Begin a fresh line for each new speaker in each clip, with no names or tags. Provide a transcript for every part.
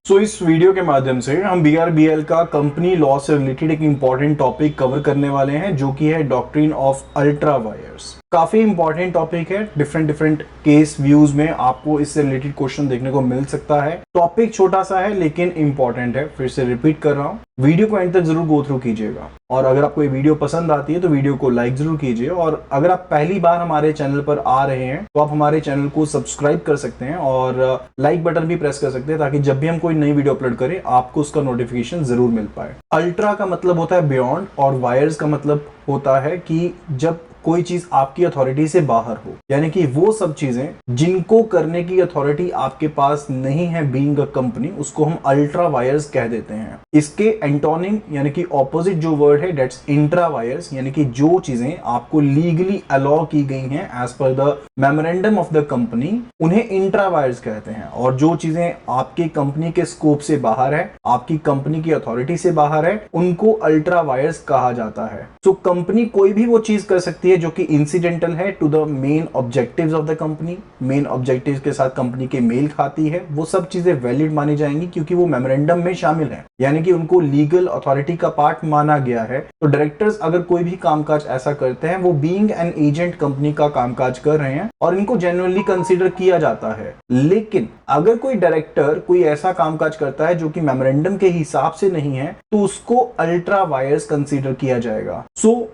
इस वीडियो के माध्यम से हम BRBL का कंपनी लॉ से रिलेटेड एक इंपॉर्टेंट टॉपिक कवर करने वाले हैं, जो कि है डॉक्ट्रिन ऑफ अल्ट्रा वायर्स। काफी इंपॉर्टेंट टॉपिक है। डिफरेंट केस व्यूज में आपको इससे रिलेटेड क्वेश्चन देखने को मिल सकता है। टॉपिक छोटा सा है लेकिन इंपॉर्टेंट है। फिर से रिपीट कर रहा हूँ, वीडियो को एंड तक जरूर गो थ्रू कीजिएगा। और अगर आपको ये वीडियो पसंद आती है तो वीडियो को लाइक जरूर कीजिए। और अगर आप पहली बार हमारे चैनल पर आ रहे हैं तो आप हमारे चैनल को सब्सक्राइब कर सकते हैं और लाइक बटन भी प्रेस कर सकते हैं, ताकि जब भी हम कोई नई वीडियो अपलोड करें आपको उसका नोटिफिकेशन जरूर मिल पाए। अल्ट्रा का मतलब होता है बियॉन्ड, और वायर्स का मतलब होता है कि जब कोई चीज आपकी अथॉरिटी से बाहर हो, यानी कि वो सब चीजें जिनको करने की अथॉरिटी आपके पास नहीं है बीइंग अ कंपनी, उसको हम अल्ट्रा वायर्स कह देते हैं। इसके एंटोनिम यानी कि ऑपोजिट जो वर्ड है दैट्स इंट्रा वायर्स, यानी कि जो चीजें आपको लीगली अलाउ की गई हैं as per the memorandum of the company, उन्हें इंट्रा वायर्स कहते हैं। और जो चीजें आपकी कंपनी के स्कोप से बाहर है, आपकी कंपनी की अथॉरिटी से बाहर है, उनको अल्ट्रा वायर्स कहा जाता है। तो कंपनी कोई भी वो चीज कर सकती है जो कि इंसिडेंटल है to the main objectives of the company, main objectives के साथ कंपनी के मेल खाती है, वो सब चीजें वैलिड मानी जाएंगी क्योंकि वो मेमोरेंडम में शामिल है, यानी कि उनको लीगल अथॉरिटी का पार्ट माना गया है। तो डायरेक्टर्स अगर कोई भी कामकाज ऐसा करते हैं, वो बीइंग एन एजेंट कंपनी का कामकाज कर रहे हैं और इनको जेन्युइनली कंसीडर किया जाता है। लेकिन अगर कोई डायरेक्टर कोई ऐसा कामकाज करता है जो कि मेमोरेंडम के हिसाब से नहीं है, तो उसको अल्ट्रा वायर्स कंसीडर किया जाएगा।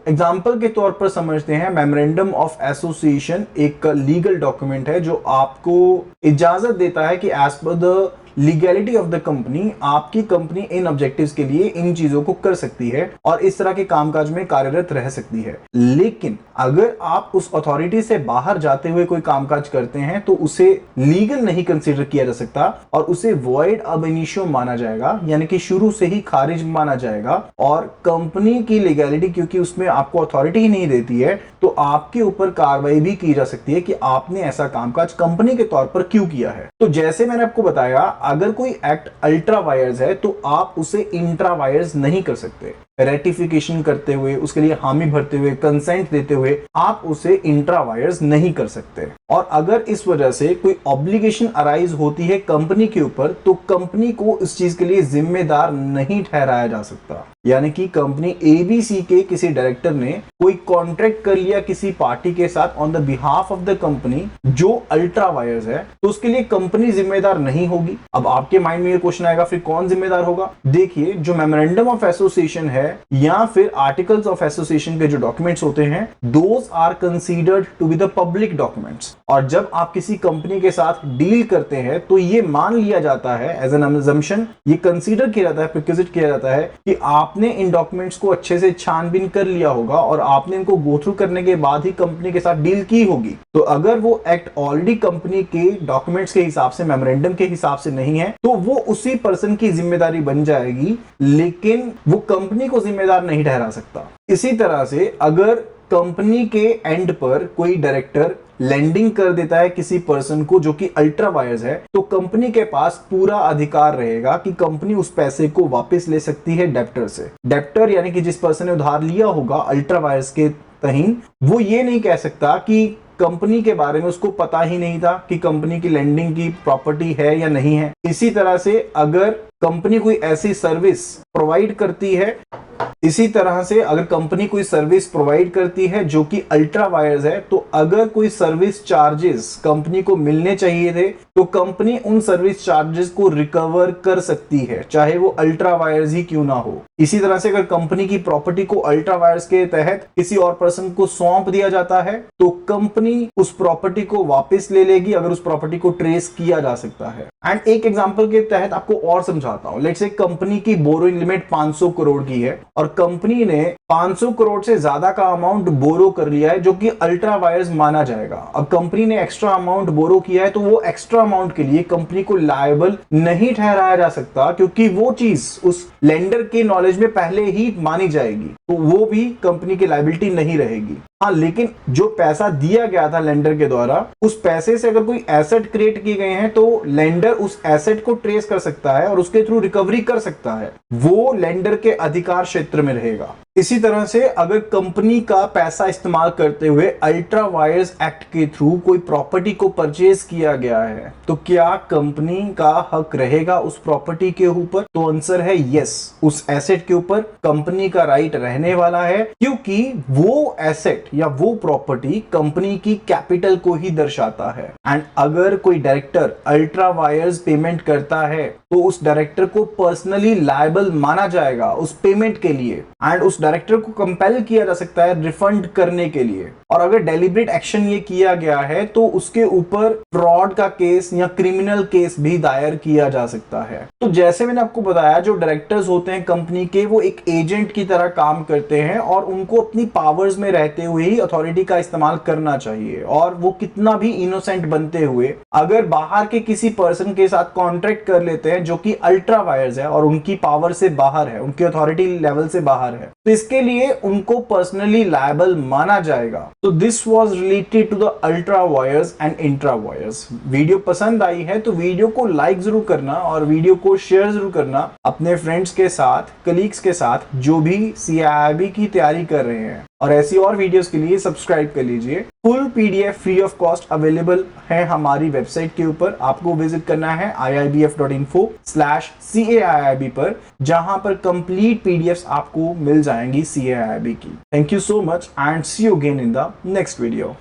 एग्जांपल के तौर पर समझते हैं, मेमोरेंडम ऑफ एसोसिएशन एक लीगल डॉक्यूमेंट है जो आपको इजाजत देता है कि as per the legality of the company, आपकी कंपनी इन ऑब्जेक्टिव्स के लिए इन चीजों को कर सकती है और इस तरह के कामकाज में कार्यरत रह सकती है। लेकिन अगर आप उस अथॉरिटी से बाहर जाते हुए कोई कामकाज करते हैं तो उसे लीगल नहीं कंसीडर किया जा सकता और उसे वॉइड अब इनिशियो माना जाएगा, यानी कि शुरू से ही खारिज माना जाएगा। और कंपनी की लीगैलिटी क्योंकि उसमें आपको अथॉरिटी ही नहीं देती है, तो आपके ऊपर कार्रवाई भी की जा सकती है कि आपने ऐसा कामकाज कंपनी के तौर पर क्यों किया है। तो जैसे मैंने आपको बताया, अगर कोई एक्ट अल्ट्रा वायर्स है तो आप उसे इंट्रा वायर्स नहीं कर सकते। रेटिफिकेशन करते हुए, उसके लिए हामी भरते हुए, कंसेंट देते हुए आप उसे इंट्रा वायर्स नहीं कर सकते। और अगर इस वजह से कोई ऑब्लिगेशन अराइज होती है कंपनी के ऊपर, तो कंपनी को इस चीज के लिए जिम्मेदार नहीं ठहराया जा सकता। यानी कि कंपनी ABC के किसी डायरेक्टर ने कोई कॉन्ट्रैक्ट कर लिया किसी पार्टी के साथ on the behalf of the company जो अल्ट्रा वायर्स है, तो उसके लिए कंपनी जिम्मेदार नहीं होगी। अब आपके माइंड में ये क्वेश्चन आएगा, फिर कौन जिम्मेदार होगा? देखिए, जो मेमोरेंडम ऑफ एसोसिएशन है या फिर आर्टिकल्स ऑफ एसोसिएशन के जो डॉक्यूमेंट्स होते हैं, those are considered to be the public documents. और जब आप किसी कंपनी के साथ डील करते हैं तो ये मान लिया जाता है एज एन अजम्पशन, ये कंसीडर किया जाता है, प्रिक्विजिट किया जाता है कि आपने इन डॉक्यूमेंट्स को अच्छे से छानबीन कर लिया होगा और आपने इनको गो थ्रू करने के बाद ही कंपनी के साथ डील की होगी। तो अगर वो एक्ट ऑलरेडी कंपनी के डॉक्यूमेंट्स के हिसाब से, मेमोरेंडम के हिसाब से नहीं है, तो वो उसी पर्सन की जिम्मेदारी बन जाएगी, लेकिन वो कंपनी को जिम्मेदार नहीं ठहरा सकता। इसी तरह से अगर कंपनी के एंड पर कोई डायरेक्टर लैंडिंग कर देता है किसी पर्सन को जो कि अल्ट्रा वायर्स है, तो कंपनी के पास पूरा अधिकार रहेगा कि कंपनी उस पैसे को वापस ले सकती है डेप्टर से। डेप्टर यानी कि जिस पर्सन ने उधार लिया होगा अल्ट्रा वायर्स के तहीन, वो ये नहीं कह सकता कि कंपनी के बारे में उसको पता ही नहीं था कि कंपनी की लैंडिंग की प्रॉपर्टी है या नहीं है। इसी तरह से अगर कंपनी कोई ऐसी सर्विस प्रोवाइड करती है, अगर कंपनी कोई सर्विस प्रोवाइड करती है जो कि अल्ट्रा वायर्स है, तो अगर कोई सर्विस चार्जेस कंपनी को मिलने चाहिए थे, तो कंपनी उन सर्विस चार्जेस को रिकवर कर सकती है, चाहे वो अल्ट्रा वायर्स ही क्यों ना हो। इसी तरह से अगर कंपनी की प्रॉपर्टी को अल्ट्रा वायर्स के तहत किसी और पर्सन को सौंप दिया जाता है, तो कंपनी उस प्रॉपर्टी को वापस ले लेगी अगर उस प्रॉपर्टी को ट्रेस किया जा सकता है। एंड एक एग्जांपल के तहत आपको और समझाता हूं। लेट्स से कंपनी की बोरोइंग लिमिट 500 करोड़ की है और कंपनी ने 500 करोड़ से ज्यादा का अमाउंट बोरो कर लिया है जो कि अल्ट्रा वायर्स माना जाएगा। अब कंपनी ने एक्स्ट्रा अमाउंट बोरो किया है, तो वो एक्स्ट्रा अमाउंट के लिए कंपनी को लायबल नहीं ठहराया जा सकता, क्योंकि वो चीज उस लेंडर के नॉलेज में पहले ही मानी जाएगी, तो वो भी कंपनी की लायबिलिटी नहीं रहेगी। हाँ, लेकिन जो पैसा दिया गया था लेंडर के द्वारा, उस पैसे से अगर कोई एसेट क्रिएट किए गए हैं तो लेंडर उस एसेट को ट्रेस कर सकता है और उसके थ्रू रिकवरी कर सकता है। वो लेंडर के अधिकार क्षेत्र में रहेगा। इसी तरह से अगर कंपनी का पैसा इस्तेमाल करते हुए अल्ट्रा वायर्स एक्ट के थ्रू कोई प्रॉपर्टी को परचेज किया गया है तो क्या कंपनी का हक रहेगा उस प्रॉपर्टी के ऊपर? तो आंसर है यस, उस एसेट के ऊपर कंपनी का राइट रहने वाला है, क्योंकि वो एसेट या वो प्रॉपर्टी कंपनी की कैपिटल को ही दर्शाता है। एंड अगर कोई डायरेक्टर अल्ट्रा वायर्स पेमेंट करता है तो उस डायरेक्टर को पर्सनली लायबल माना जाएगा उस पेमेंट के लिए, एंड उस डायरेक्टर को कंपेल किया जा सकता है रिफंड करने के लिए। और अगर डेलिब्रेट एक्शन ये किया गया है तो उसके ऊपर फ्रॉड का केस या क्रिमिनल केस भी दायर किया जा सकता है। तो जैसे मैंने आपको बताया, जो डायरेक्टर्स होते हैं कंपनी के, वो एक एजेंट की तरह काम करते हैं और उनको अपनी पावर्स में रहते हुए ही अथॉरिटी का इस्तेमाल करना चाहिए। और वो कितना भी इनोसेंट बनते हुए अगर बाहर के किसी पर्सन के साथ कॉन्ट्रैक्ट कर लेते हैं जो कि अल्ट्रा वायर्स है और उनकी पावर से बाहर है, उनकी अथॉरिटी लेवल से बाहर है, तो इसके लिए उनको पर्सनली लायबल माना जाएगा। तो this was related to the ultra vires and intra vires. Video पसंद आई है तो वीडियो को लाइक जरूर करना और वीडियो को शेयर जरूर करना अपने फ्रेंड्स के साथ, कलीग्स के साथ जो भी CIIB की तैयारी कर रहे हैं। और ऐसी और वीडियोस के लिए सब्सक्राइब कर लीजिए। Full PDF free of cost available है हमारी वेबसाइट के ऊपर। आपको विजिट करना है iibf.info/CAIIB पर, जहां पर कंप्लीट PDFs आपको मिल जाएंगी CAIIB की। Thank you so much and see you again in the next video.